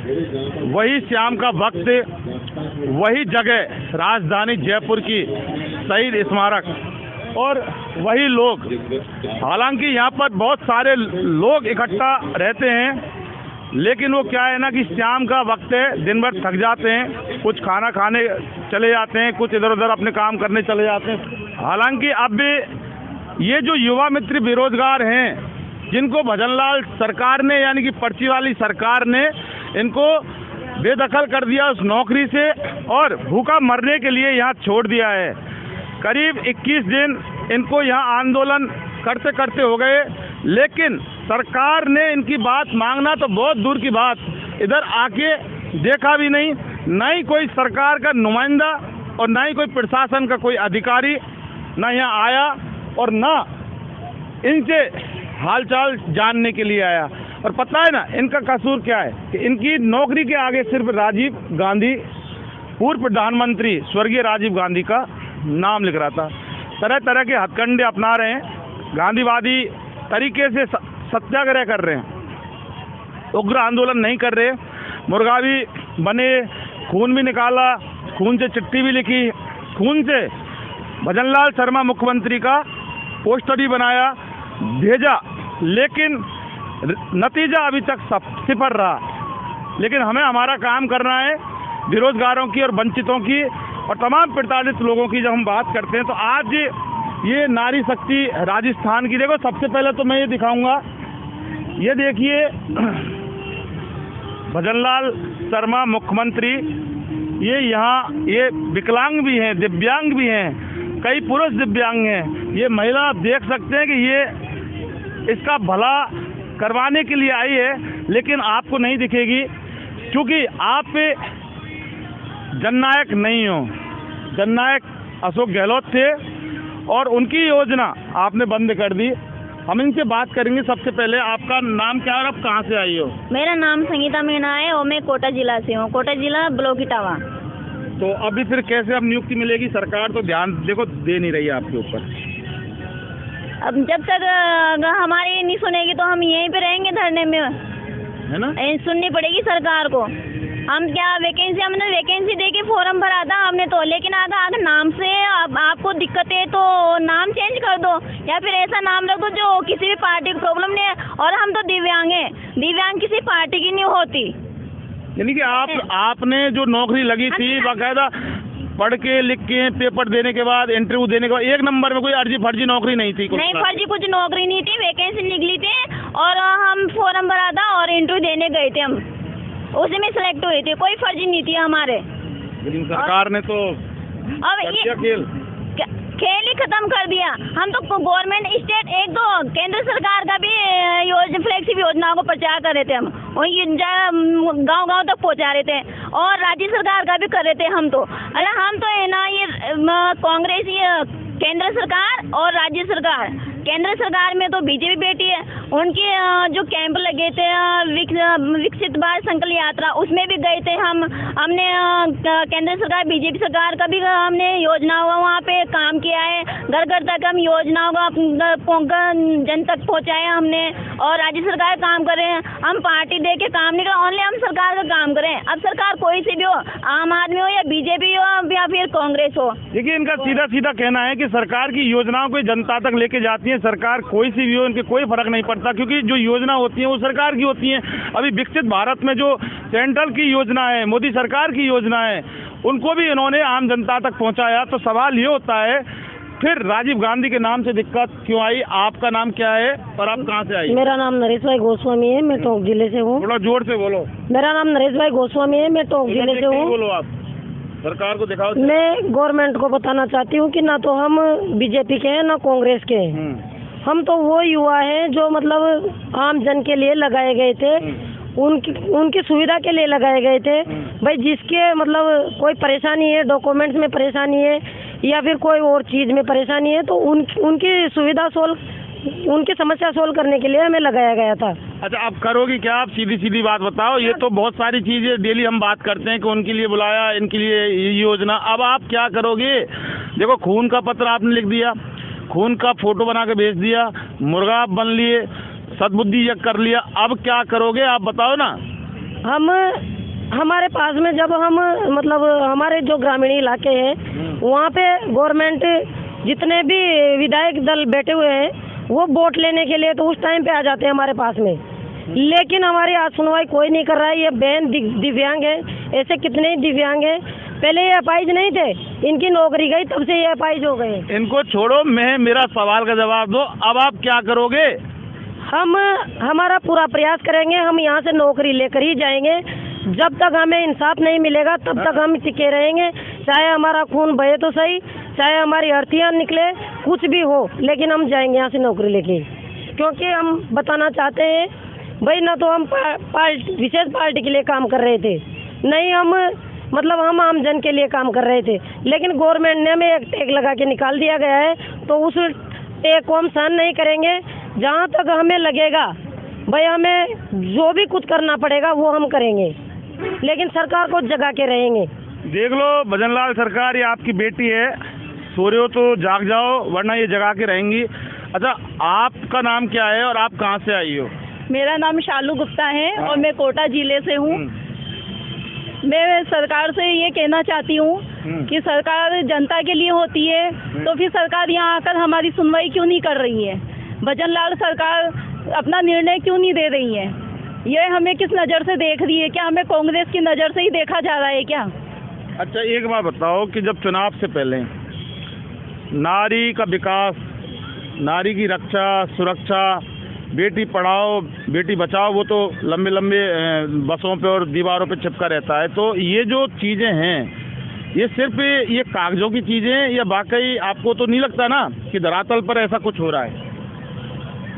वही शाम का वक्त, वही जगह राजधानी जयपुर की शहीद स्मारक और वही लोग। हालांकि यहाँ पर बहुत सारे लोग इकट्ठा रहते हैं, लेकिन वो क्या है ना कि शाम का वक्त है, दिन भर थक जाते हैं, कुछ खाना खाने चले जाते हैं, कुछ इधर उधर अपने काम करने चले जाते हैं। हालांकि अब ये जो युवा मित्र बेरोजगार हैं, जिनको भजनलाल सरकार ने यानी कि पर्ची वाली सरकार ने इनको बेदखल कर दिया उस नौकरी से और भूखा मरने के लिए यहाँ छोड़ दिया है। करीब 21 दिन इनको यहाँ आंदोलन करते करते हो गए, लेकिन सरकार ने इनकी बात मांगना तो बहुत दूर की बात, इधर आके देखा भी नहीं। न ही कोई सरकार का नुमाइंदा और न ही कोई प्रशासन का कोई अधिकारी न यहाँ आया और न इनसे हालचाल जानने के लिए आया। और पता है ना इनका कसूर क्या है कि इनकी नौकरी के आगे सिर्फ राजीव गांधी, पूर्व प्रधानमंत्री स्वर्गीय राजीव गांधी का नाम लिख रहा था। तरह तरह के हथकंडे अपना रहे हैं, गांधीवादी तरीके से सत्याग्रह कर रहे हैं, उग्र आंदोलन नहीं कर रहे। मुर्गा भी बने, खून भी निकाला, खून से चिट्ठी भी लिखी, खून से भजनलाल शर्मा मुख्यमंत्री का पोस्टर भी बनाया, भेजा, लेकिन नतीजा अभी तक सिफर रहा। लेकिन हमें हमारा काम करना है, बेरोजगारों की और वंचितों की और तमाम प्रताड़ित लोगों की जब हम बात करते हैं। तो आज ये नारी शक्ति राजस्थान की, देखो सबसे पहले तो मैं ये दिखाऊंगा, ये देखिए भजनलाल शर्मा मुख्यमंत्री, ये यहाँ ये विकलांग भी हैं, दिव्यांग भी हैं, कई पुरुष दिव्यांग हैं। ये महिला आप देख सकते हैं कि ये इसका भला करवाने के लिए आई है, लेकिन आपको नहीं दिखेगी क्योंकि आप जननायक नहीं हो। जननायक अशोक गहलोत थे और उनकी योजना आपने बंद कर दी। हम इनसे बात करेंगे। सबसे पहले आपका नाम क्या है और आप कहाँ से आई हो? मेरा नाम संगीता मीणा है और मैं कोटा जिला से हूँ, कोटा जिला ब्लॉक इटावा। तो अभी फिर कैसे अब नियुक्ति मिलेगी? सरकार तो ध्यान देखो दे नहीं रही है आपके ऊपर। अब जब तक हमारी नहीं सुनेगी तो हम यहीं पे रहेंगे धरने में, है ना? सुननी पड़ेगी सरकार को। हम क्या वैकेंसी, हमने वैकेंसी दे के फॉर्म भरा था हमने तो, लेकिन अगर नाम से आपको दिक्कत है तो नाम चेंज कर दो या फिर ऐसा नाम रख दो जो किसी भी पार्टी को प्रॉब्लम नहीं है। और हम तो दिव्यांग हैं, दिव्यांग किसी पार्टी की नहीं होती। यानी कि आपने जो नौकरी लगी थी बाकायदा पढ़ के लिख के पेपर देने के बाद इंटरव्यू देने के बाद एक नंबर में, कोई अर्जी फर्जी नौकरी नहीं थी? नहीं, फर्जी कुछ नौकरी नहीं थी, वैकेंसी निकली थी और हम फॉर्म भरा था और इंटरव्यू देने गए थे, हम उसी में सिलेक्ट हुए थे, कोई फर्जी नहीं थी हमारे। लेकिन सरकार ने तो अब ये खेल ही खत्म कर दिया। हम तो गवर्नमेंट स्टेट, एक तो केंद्र सरकार का भी फ्लैगशिप योजनाओं को प्रचार कर रहे थे हम, और ये गांव-गांव तक पहुंचा रहे थे और राज्य सरकार का भी कर रहे थे हम तो। अरे हम तो है ना, ये कांग्रेस, ये केंद्र सरकार और राज्य सरकार, केंद्र सरकार में तो बीजेपी बैठी है, उनके जो कैंप लगे थे विकसित भारत संकल्प यात्रा, उसमें भी गए थे हम। हमने केंद्र सरकार बीजेपी सरकार का भी हमने योजनाओं का वहाँ पे काम किया है, घर घर तक हम योजनाओं का जन तक पहुँचाया हमने, और राज्य सरकार काम कर रहे हैं। हम पार्टी दे के काम नहीं कर, ओनली हम सरकार का काम करें। अब सरकार कोई सी भी हो, आम आदमी हो या बीजेपी हो या फिर कांग्रेस हो। देखिए, इनका सीधा सीधा कहना है कि सरकार की योजनाओं को जनता तक लेके जाती है सरकार, कोई सी भी हो, इनके कोई फर्क नहीं पड़ता क्योंकि जो योजना होती है वो सरकार की होती है। अभी विकसित भारत में जो सेंट्रल की योजना है, मोदी सरकार की योजना है, उनको भी इन्होंने आम जनता तक पहुंचाया। तो सवाल ये होता है फिर राजीव गांधी के नाम से दिक्कत क्यों आई? आपका नाम क्या है और आप कहाँ से आई? मेरा नाम नरेश भाई गोस्वामी है, मैं टोंक जिले से हूँ। थोड़ा जोर से बोलो। मेरा नाम नरेश भाई गोस्वामी है, मैं टोंक जिले से हूँ। बोलो, आप सरकार को दिखाओ। मैं गवर्नमेंट को बताना चाहती हूँ कि ना तो हम बीजेपी के हैं ना कांग्रेस के हैं। हम तो वो युवा हैं जो मतलब आम जन के लिए लगाए गए थे, उनकी सुविधा के लिए लगाए गए थे। भाई जिसके मतलब कोई परेशानी है, डॉक्यूमेंट्स में परेशानी है या फिर कोई और चीज़ में परेशानी है, तो उनकी सुविधा उनकी समस्या सोल्व करने के लिए हमें लगाया गया था। अच्छा, आप करोगी क्या? आप सीधी सीधी बात बताओ। ये तो बहुत सारी चीज़ें डेली हम बात करते हैं कि उनके लिए बुलाया, इनके लिए ये योजना, अब आप क्या करोगे? देखो, खून का पत्र आपने लिख दिया, खून का फोटो बना के भेज दिया, मुर्गा बन लिए, सद्बुद्धि कर लिया, अब क्या करोगे आप बताओ ना। हम हमारे पास में जब हम मतलब हमारे जो ग्रामीण इलाके हैं वहाँ पे गवर्नमेंट जितने भी विधायक दल बैठे हुए हैं वो वोट लेने के लिए तो उस टाइम पे आ जाते हैं हमारे पास में, लेकिन हमारी आज सुनवाई कोई नहीं कर रहा है। ये बहन दिव्यांग है, ऐसे कितने ही दिव्यांग हैं, पहले ये अपाहिज नहीं थे, इनकी नौकरी गई तब से ये अपाहिज हो गए। इनको छोड़ो, मैं मेरा सवाल का जवाब दो, अब आप क्या करोगे? हम हमारा पूरा प्रयास करेंगे, हम यहाँ से नौकरी लेकर ही जाएंगे। जब तक हमें इंसाफ नहीं मिलेगा तब तक हम टिके रहेंगे, चाहे हमारा खून बहे तो सही, चाहे हमारी अर्थियाँ निकले, कुछ भी हो, लेकिन हम जाएंगे यहाँ से नौकरी लेके। क्योंकि हम बताना चाहते हैं भाई, ना तो हम विशेष पार्टी के लिए काम कर रहे थे, नहीं हम मतलब हम आम जन के लिए काम कर रहे थे, लेकिन गवर्नमेंट ने हमें एक टैग लगा के निकाल दिया गया है, तो उस टैग को हम सहन नहीं करेंगे। जहाँ तक हमें लगेगा भाई हमें जो भी कुछ करना पड़ेगा वो हम करेंगे, लेकिन सरकार को जगा के रहेंगे। देख लो भजनलाल सरकार, ये आपकी बेटी है, सो रहे हो तो जाग जाओ, वरना ये जगा के रहेंगी। अच्छा, आपका नाम क्या है और आप कहाँ से आई हो? मेरा नाम शालू गुप्ता है और मैं कोटा जिले से हूँ। मैं सरकार से ये कहना चाहती हूँ कि सरकार जनता के लिए होती है, तो फिर सरकार यहाँ आकर हमारी सुनवाई क्यों नहीं कर रही है? भजनलाल सरकार अपना निर्णय क्यों नहीं दे रही है? ये हमें किस नज़र से देख रही है? क्या हमें कांग्रेस की नज़र से ही देखा जा रहा है क्या? अच्छा, एक बात बताओ कि जब चुनाव से पहले नारी का विकास, नारी की रक्षा सुरक्षा, बेटी पढ़ाओ बेटी बचाओ, वो तो लंबे लंबे बसों पे और दीवारों पे चिपका रहता है, तो ये जो चीज़ें हैं ये सिर्फ ये कागजों की चीज़ें हैं या वाकई आपको तो नहीं लगता ना कि धरातल पर ऐसा कुछ हो रहा है?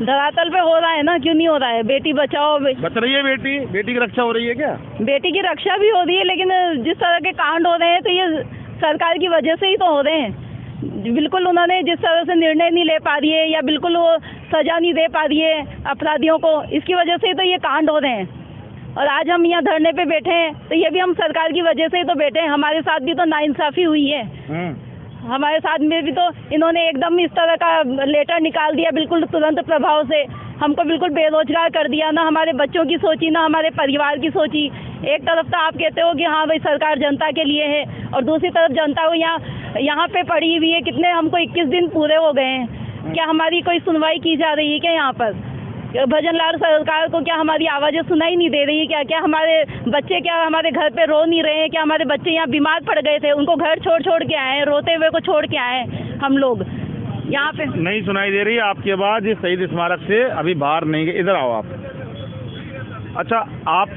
धरातल पे हो रहा है ना, क्यों नहीं हो रहा है? बेटी बचाओ बच रही है, बेटी की रक्षा हो रही है क्या? बेटी की रक्षा भी हो रही है, लेकिन जिस तरह के कांड हो रहे हैं तो ये सरकार की वजह से ही तो हो रहे हैं। बिल्कुल उन्होंने जिस तरह से निर्णय नहीं ले पा रही है या बिल्कुल वो सजा नहीं दे पा रही है अपराधियों को, इसकी वजह से ही तो ये कांड हो रहे हैं। और आज हम यहाँ धरने पे बैठे हैं तो ये भी हम सरकार की वजह से ही तो बैठे हैं। हमारे साथ भी तो नाइंसाफी हुई है, हमारे साथ में भी तो इन्होंने एकदम इस तरह का लेटर निकाल दिया बिल्कुल तुरंत प्रभाव से, हमको बिल्कुल बेरोजगार कर दिया। ना हमारे बच्चों की सोची, ना हमारे परिवार की सोची। एक तरफ तो आप कहते हो कि हाँ भाई सरकार जनता के लिए है, और दूसरी तरफ जनता को यहाँ पे पड़ी हुई है। कितने हमको 21 दिन पूरे हो गए हैं, क्या हमारी कोई सुनवाई की जा रही है क्या? यहाँ पर भजनलाल सरकार को क्या हमारी आवाज़ें सुनाई नहीं दे रही है क्या? क्या हमारे बच्चे क्या हमारे घर पे रो नहीं रहे हैं क्या? हमारे बच्चे यहाँ बीमार पड़ गए थे, उनको घर छोड़ के आए हैं, रोते हुए को छोड़ के आए हैं हम लोग यहाँ पे। नहीं सुनाई दे रही है आपकी आवाज़? ये शहीद स्मारक से अभी बाहर नहीं गए, इधर आओ आप। अच्छा, आप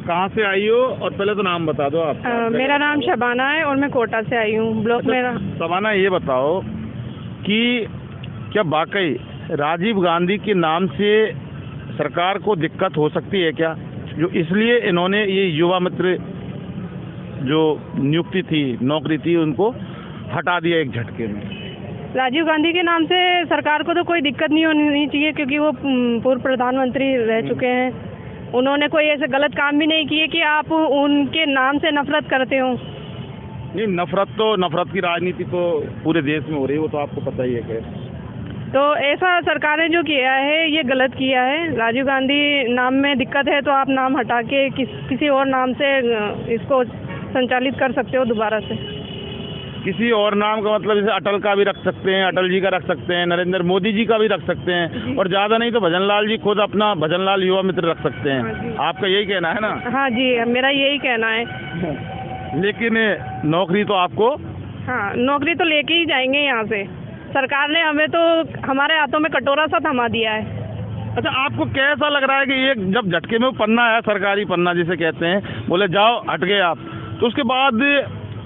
कहाँ से आई हो और पहले तो नाम बता दो आप। मेरा नाम शबाना है और मैं कोटा से आई हूँ, ब्लॉक मेरा। शबाना, ये बताओ कि क्या वाकई राजीव गांधी के नाम से सरकार को दिक्कत हो सकती है क्या, जो इसलिए इन्होंने ये युवा मित्र जो नियुक्ति थी, नौकरी थी, उनको हटा दिया एक झटके में? राजीव गांधी के नाम से सरकार को तो कोई दिक्कत नहीं होनी चाहिए, क्योंकि वो पूर्व प्रधानमंत्री रह चुके हैं। उन्होंने कोई ऐसे गलत काम भी नहीं किए कि आप उनके नाम से नफरत करते हो। नहीं, नफरत की राजनीति तो पूरे देश में हो रही है, वो तो आपको पता ही है। क्या तो ऐसा सरकार ने जो किया है ये गलत किया है। राजीव गांधी नाम में दिक्कत है तो आप नाम हटा के किसी और नाम से इसको संचालित कर सकते हो दोबारा से। किसी और नाम का मतलब जैसे अटल का भी रख सकते हैं, अटल जी का रख सकते हैं, नरेंद्र मोदी जी का भी रख सकते हैं, और ज़्यादा नहीं तो भजनलाल जी खुद अपना भजनलाल युवा मित्र रख सकते हैं। आपका यही कहना है ना? हाँ जी, मेरा यही कहना है। लेकिन नौकरी तो आपको? हाँ, नौकरी तो लेके ही जाएंगे यहाँ से। सरकार ने हमें तो हमारे हाथों में कटोरा सा थमा दिया है। अच्छा, आपको कैसा लग रहा है कि ये जब झटके में वो पन्ना है, सरकारी पन्ना जिसे कहते हैं, बोले जाओ हट गए आप, तो उसके बाद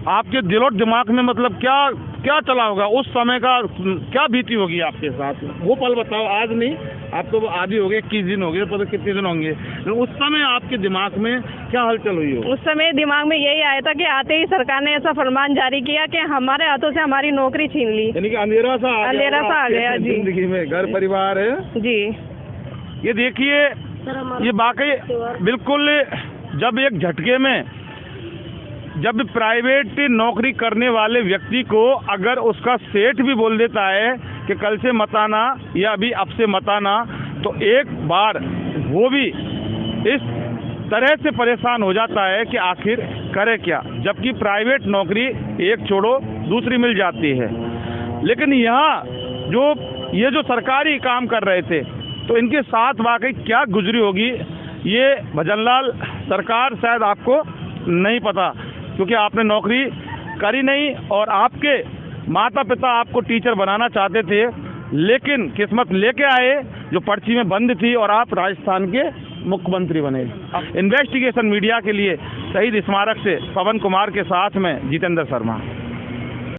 आपके दिल और दिमाग में मतलब क्या चला होगा? उस समय का क्या बीती होगी आपके साथ? वो पल बताओ। आज नहीं, आप तो आदि हो गए, 21 दिन हो गए, पता कितने दिन होंगे, उस समय आपके दिमाग में क्या हलचल हुई हो? उस समय दिमाग में यही आया था कि आते ही सरकार ने ऐसा फरमान जारी किया कि हमारे हाथों से हमारी नौकरी छीन ली। यानी कि अंधेरा सा आ गया जी जिंदगी में। घर परिवार है जी। ये देखिए, ये वाकई बिल्कुल, जब एक झटके में जब प्राइवेट नौकरी करने वाले व्यक्ति को अगर उसका सेठ भी बोल देता है कि कल से मत आना या अभी अब से मत आना, तो एक बार वो भी इस तरह से परेशान हो जाता है कि आखिर करे क्या, जबकि प्राइवेट नौकरी एक छोड़ो दूसरी मिल जाती है। लेकिन यहाँ ये जो सरकारी काम कर रहे थे तो इनके साथ वाकई क्या गुजरी होगी ये भजनलाल सरकार शायद आपको नहीं पता, क्योंकि आपने नौकरी करी नहीं और आपके माता पिता आपको टीचर बनाना चाहते थे, लेकिन किस्मत लेके आए जो पर्ची में बंद थी और आप राजस्थान के मुख्यमंत्री बने। इन्वेस्टिगेशन मीडिया के लिए शहीद स्मारक से पवन कुमार के साथ में जितेंद्र शर्मा।